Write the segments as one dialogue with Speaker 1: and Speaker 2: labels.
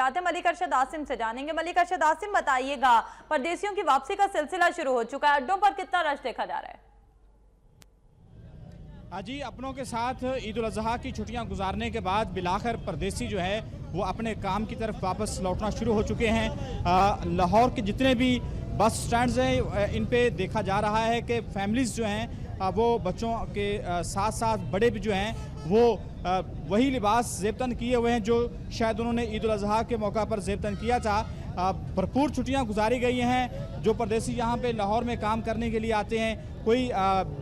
Speaker 1: तफसीलात है मलिक अरशद आसिम से जानेंगे। मलिक अरशद आसिम, बताइएगा, परदेशियों की वापसी का सिलसिला शुरू हो चुका है, अड्डों पर कितना रश देखा जा रहा है?
Speaker 2: जी, अपनों के साथ ईद उल अजहा की छुट्टियां गुजारने के बाद बिलाखिर परदेसी जो है वो अपने काम की तरफ वापस लौटना शुरू हो चुके हैं। लाहौर के जितने भी बस स्टैंड्स हैं इन पे देखा जा रहा है कि फैमिलीज़ जो हैं वो बच्चों के साथ साथ बड़े भी जो हैं वो वही लिबास ज़ेबतन किए हुए हैं जो शायद उन्होंने ईद उल अजहा के मौका पर ज़ेबतन किया था। भरपूर छुट्टियां गुजारी गई हैं। जो परदेसी यहाँ पे लाहौर में काम करने के लिए आते हैं, कोई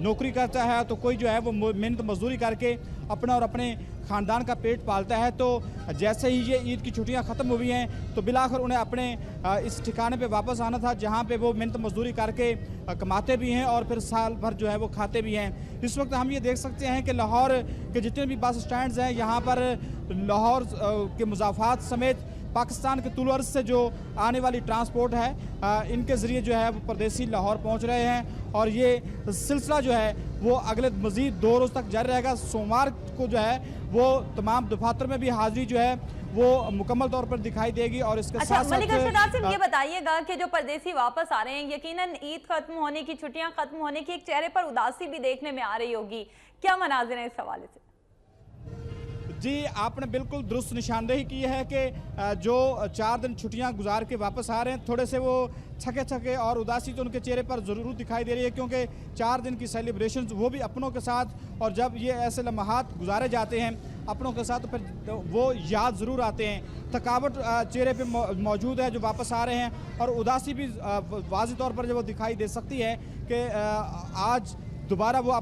Speaker 2: नौकरी करता है तो कोई जो है वो मेहनत मजदूरी करके अपना और अपने ख़ानदान का पेट पालता है। तो जैसे ही ये ईद की छुट्टियां ख़त्म हुई हैं तो बिलाखिर उन्हें अपने इस ठिकाने पे वापस आना था जहाँ पे वो मेहनत मजदूरी करके कमाते भी हैं और फिर साल भर जो है वो खाते भी हैं। इस वक्त हम ये देख सकते हैं कि लाहौर के जितने भी बस स्टैंड्स हैं यहाँ पर लाहौर के मुज़ाफ़ात समेत पाकिस्तान के तुल अर्ज़ से जो आने वाली ट्रांसपोर्ट है इनके ज़रिए जो है वो परदेसी लाहौर पहुंच रहे हैं और ये सिलसिला जो है वो अगले मज़ीद 2 रोज़ तक जारी रहेगा। सोमवार को जो है वो तमाम दफातर में भी हाजिरी जो है वो मुकम्मल तौर पर दिखाई देगी। और इसके साथ
Speaker 1: मलिक अरशद आसिम, ये बताइएगा कि जो परदेसी वापस आ रहे हैं, यकीनन ईद खत्म होने की, छुट्टियां खत्म होने की एक चेहरे पर उदासी भी देखने में आ रही होगी, क्या मनाज़िर हैं इस हवाले से?
Speaker 2: जी, आपने बिल्कुल दुरुस्त निशानदेही की है कि जो 4 दिन छुट्टियां गुजार के वापस आ रहे हैं थोड़े से वो थके और उदासी तो उनके चेहरे पर ज़रूर दिखाई दे रही है, क्योंकि 4 दिन की सेलिब्रेशन वो भी अपनों के साथ, और जब ये ऐसे लम्हात गुजारे जाते हैं अपनों के साथ तो फिर वो याद ज़रूर आते हैं। थकावट चेहरे पे मौजूद है जो वापस आ रहे हैं, और उदासी भी वाज़ेह तौर पर जो वो दिखाई दे सकती है कि आज दोबारा वो अपने